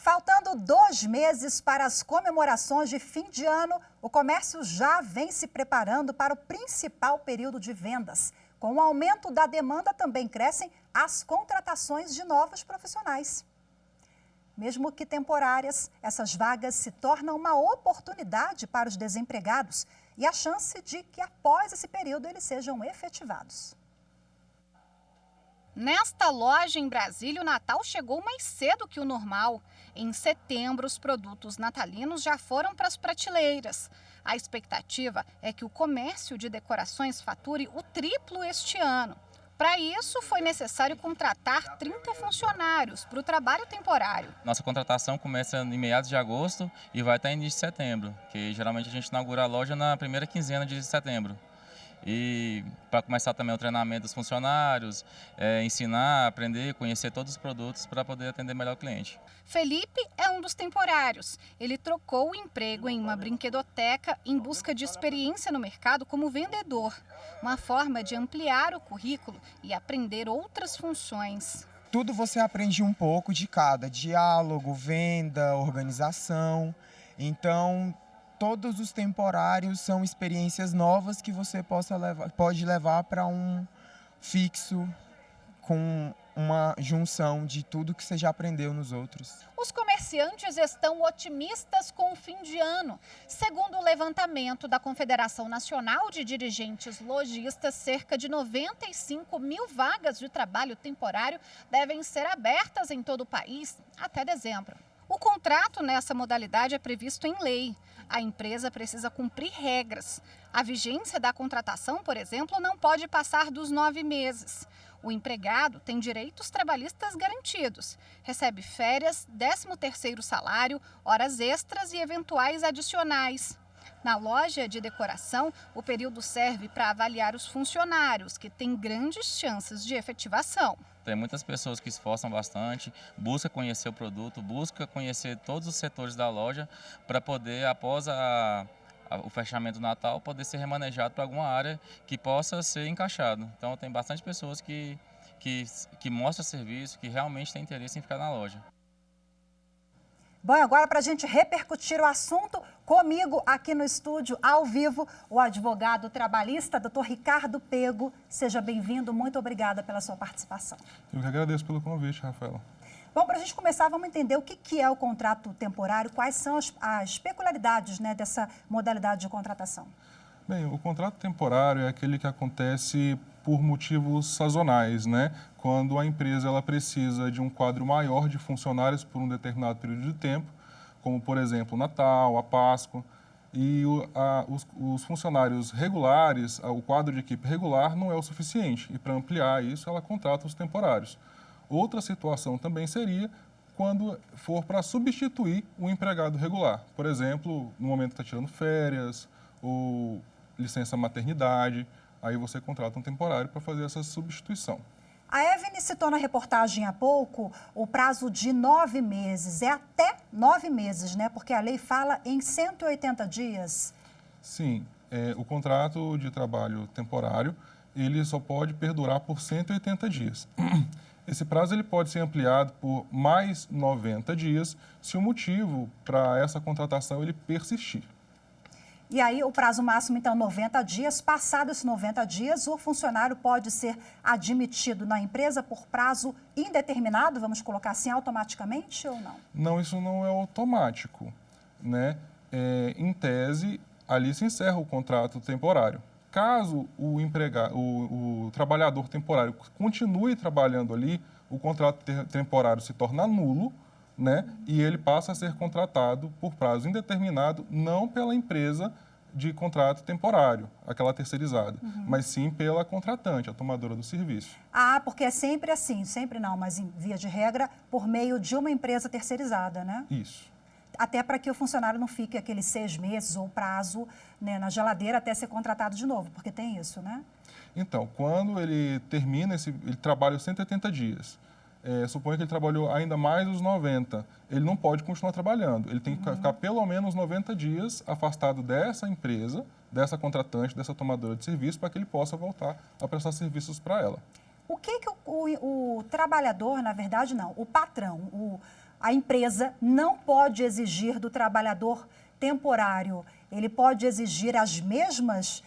Faltando 2 meses para as comemorações de fim de ano, o comércio já vem se preparando para o principal período de vendas. Com o aumento da demanda, também crescem as contratações de novos profissionais. Mesmo que temporárias, essas vagas se tornam uma oportunidade para os desempregados e a chance de que após esse período eles sejam efetivados. Nesta loja em Brasília, o Natal chegou mais cedo que o normal. Em setembro, os produtos natalinos já foram para as prateleiras. A expectativa é que o comércio de decorações fature o triplo este ano. Para isso, foi necessário contratar 30 funcionários para o trabalho temporário. Nossa contratação começa em meados de agosto e vai até início de setembro, que geralmente a gente inaugura a loja na primeira quinzena de setembro. E para começar também o treinamento dos funcionários, ensinar, aprender, conhecer todos os produtos para poder atender melhor o cliente. Felipe é um dos temporários. Ele trocou o emprego em uma brinquedoteca em busca de experiência no mercado como vendedor. Uma forma de ampliar o currículo e aprender outras funções. Tudo você aprende um pouco de cada, diálogo, venda, organização. Então, todos os temporários são experiências novas que você pode levar para um fixo com uma junção de tudo que você já aprendeu nos outros. Os comerciantes estão otimistas com o fim de ano. Segundo o levantamento da Confederação Nacional de Dirigentes Lojistas, cerca de 95 mil vagas de trabalho temporário devem ser abertas em todo o país até dezembro. O contrato nessa modalidade é previsto em lei. A empresa precisa cumprir regras. A vigência da contratação, por exemplo, não pode passar dos 9 meses. O empregado tem direitos trabalhistas garantidos. Recebe férias, 13º salário, horas extras e eventuais adicionais. Na loja de decoração, o período serve para avaliar os funcionários, que têm grandes chances de efetivação. Tem muitas pessoas que esforçam bastante, busca conhecer o produto, busca conhecer todos os setores da loja para poder, após o fechamento do Natal, poder ser remanejado para alguma área que possa ser encaixado. Então tem bastante pessoas que mostram serviço, que realmente têm interesse em ficar na loja. Bom, agora para a gente repercutir o assunto, comigo aqui no estúdio, ao vivo, o advogado trabalhista, doutor Ricardo Pego. Seja bem-vindo, muito obrigada pela sua participação. Eu que agradeço pelo convite, Rafaela. Bom, para a gente começar, vamos entender o que é o contrato temporário, quais são as peculiaridades, né, dessa modalidade de contratação. Bem, o contrato temporário é aquele que acontece por motivos sazonais, né? Quando a empresa ela precisa de um quadro maior de funcionários por um determinado período de tempo, como, por exemplo, o Natal, a Páscoa, e os funcionários regulares, o quadro de equipe regular não é o suficiente, e para ampliar isso, ela contrata os temporários. Outra situação também seria quando for para substituir o empregado regular. Por exemplo, no momento que está tirando férias ou licença maternidade, aí você contrata um temporário para fazer essa substituição. A Evelyn citou na reportagem há pouco o prazo de 9 meses. É até 9 meses, né? Porque a lei fala em 180 dias. Sim, o contrato de trabalho temporário, ele só pode perdurar por 180 dias. Esse prazo ele pode ser ampliado por mais 90 dias se o motivo para essa contratação ele persistir. E aí o prazo máximo, então, 90 dias. Passado esses 90 dias, o funcionário pode ser admitido na empresa por prazo indeterminado, vamos colocar assim, automaticamente ou não? Não, isso não é automático, né? Em tese, ali se encerra o contrato temporário. Caso o trabalhador temporário continue trabalhando ali, o contrato temporário se torna nulo, né? E ele passa a ser contratado por prazo indeterminado, não pela empresa de contrato temporário, aquela terceirizada, mas sim pela contratante, a tomadora do serviço. Ah, porque é sempre assim, sempre não, mas em via de regra, por meio de uma empresa terceirizada, né? Isso. Até para que o funcionário não fique aqueles 6 meses ou prazo, né, na geladeira até ser contratado de novo, porque tem isso, né? Então, quando ele termina, ele trabalha os 180 dias. Suponha que ele trabalhou ainda mais os 90, ele não pode continuar trabalhando. Ele tem que ficar pelo menos 90 dias afastado dessa empresa, dessa contratante, dessa tomadora de serviço, para que ele possa voltar a prestar serviços para ela. O que o trabalhador, na verdade, não, o patrão, a empresa não pode exigir do trabalhador temporário? Ele pode exigir as mesmas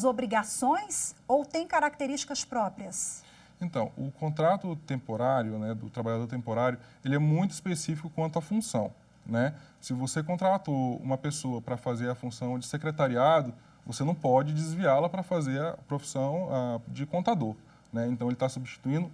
obrigações ou tem características próprias? Então, o contrato temporário, né, do trabalhador temporário, ele é muito específico quanto à função, né? Se você contratou uma pessoa para fazer a função de secretariado, você não pode desviá-la para fazer a profissão de contador, né? Então, ele está substituindo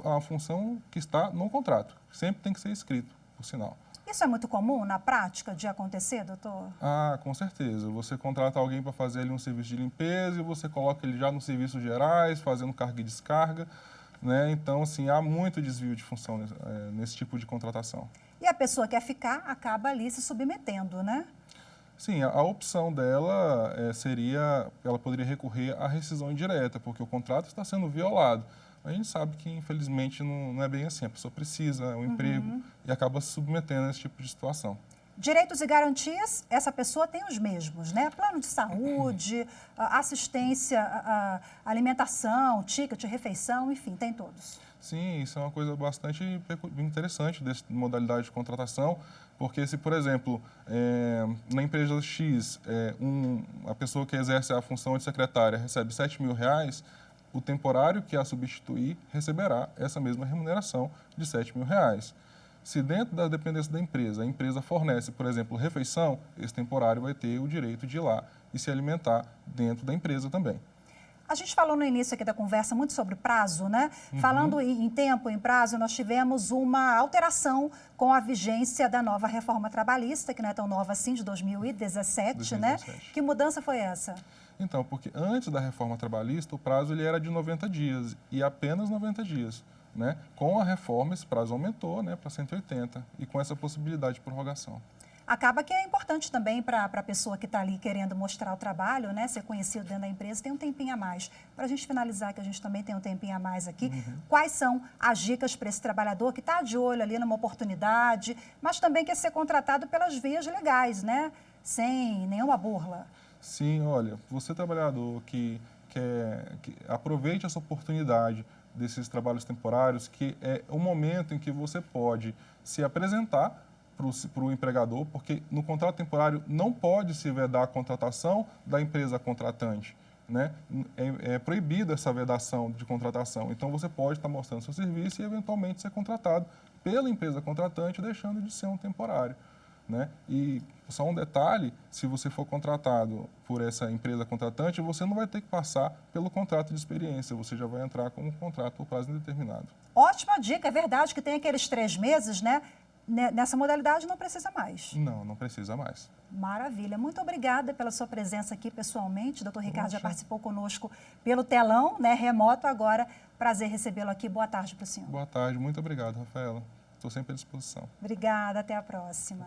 a função que está no contrato. Sempre tem que ser escrito, por sinal. Isso é muito comum na prática de acontecer, doutor? Ah, com certeza. Você contrata alguém para fazer ali um serviço de limpeza e você coloca ele já nos serviços gerais, fazendo carga e descarga, né? Então, assim, há muito desvio de função nesse tipo de contratação. E a pessoa que quer ficar acaba ali se submetendo, né? Sim, a opção dela seria, ela poderia recorrer à rescisão indireta, porque o contrato está sendo violado. A gente sabe que, infelizmente, não é bem assim. A pessoa precisa, um emprego, e acaba se submetendo a esse tipo de situação. Direitos e garantias, essa pessoa tem os mesmos, né? Plano de saúde, assistência, alimentação, ticket, refeição, enfim, tem todos. Sim, isso é uma coisa bastante interessante dessa modalidade de contratação, porque se, por exemplo, na empresa X, a pessoa que exerce a função de secretária recebe R$7.000, o temporário que a substituir receberá essa mesma remuneração de R$7.000. Se dentro da dependência da empresa, a empresa fornece, por exemplo, refeição, esse temporário vai ter o direito de ir lá e se alimentar dentro da empresa também. A gente falou no início aqui da conversa muito sobre prazo, né? Falando em tempo, em prazo, nós tivemos uma alteração com a vigência da nova reforma trabalhista, que não é tão nova assim, de 2017, né? Que mudança foi essa? Então, porque antes da reforma trabalhista, o prazo ele era de 90 dias e apenas 90 dias. Né? Com a reforma, esse prazo aumentou, né, para 180 e com essa possibilidade de prorrogação. Acaba que é importante também para a pessoa que está ali querendo mostrar o trabalho, né, ser conhecido dentro da empresa, tem um tempinho a mais. Para a gente finalizar, que a gente também tem um tempinho a mais aqui, quais são as dicas para esse trabalhador que está de olho ali numa oportunidade, mas também quer ser contratado pelas vias legais, né, sem nenhuma burla? Sim, olha, você trabalhador que aproveite essa oportunidade desses trabalhos temporários, que é o momento em que você pode se apresentar para o empregador, porque no contrato temporário não pode se vedar a contratação da empresa contratante, né? É proibida essa vedação de contratação. Então, você pode estar mostrando seu serviço e, eventualmente, ser contratado pela empresa contratante, deixando de ser um temporário, né? E só um detalhe, se você for contratado por essa empresa contratante, você não vai ter que passar pelo contrato de experiência, você já vai entrar com um contrato por prazo indeterminado. Ótima dica, é verdade que tem aqueles 3 meses, né? Nessa modalidade não precisa mais. Não precisa mais. Maravilha. Muito obrigada pela sua presença aqui pessoalmente. Doutor Ricardo já participou conosco pelo telão, né, remoto agora. Prazer recebê-lo aqui. Boa tarde para o senhor. Boa tarde, muito obrigado, Rafaela. Estou sempre à disposição. Obrigada, até a próxima.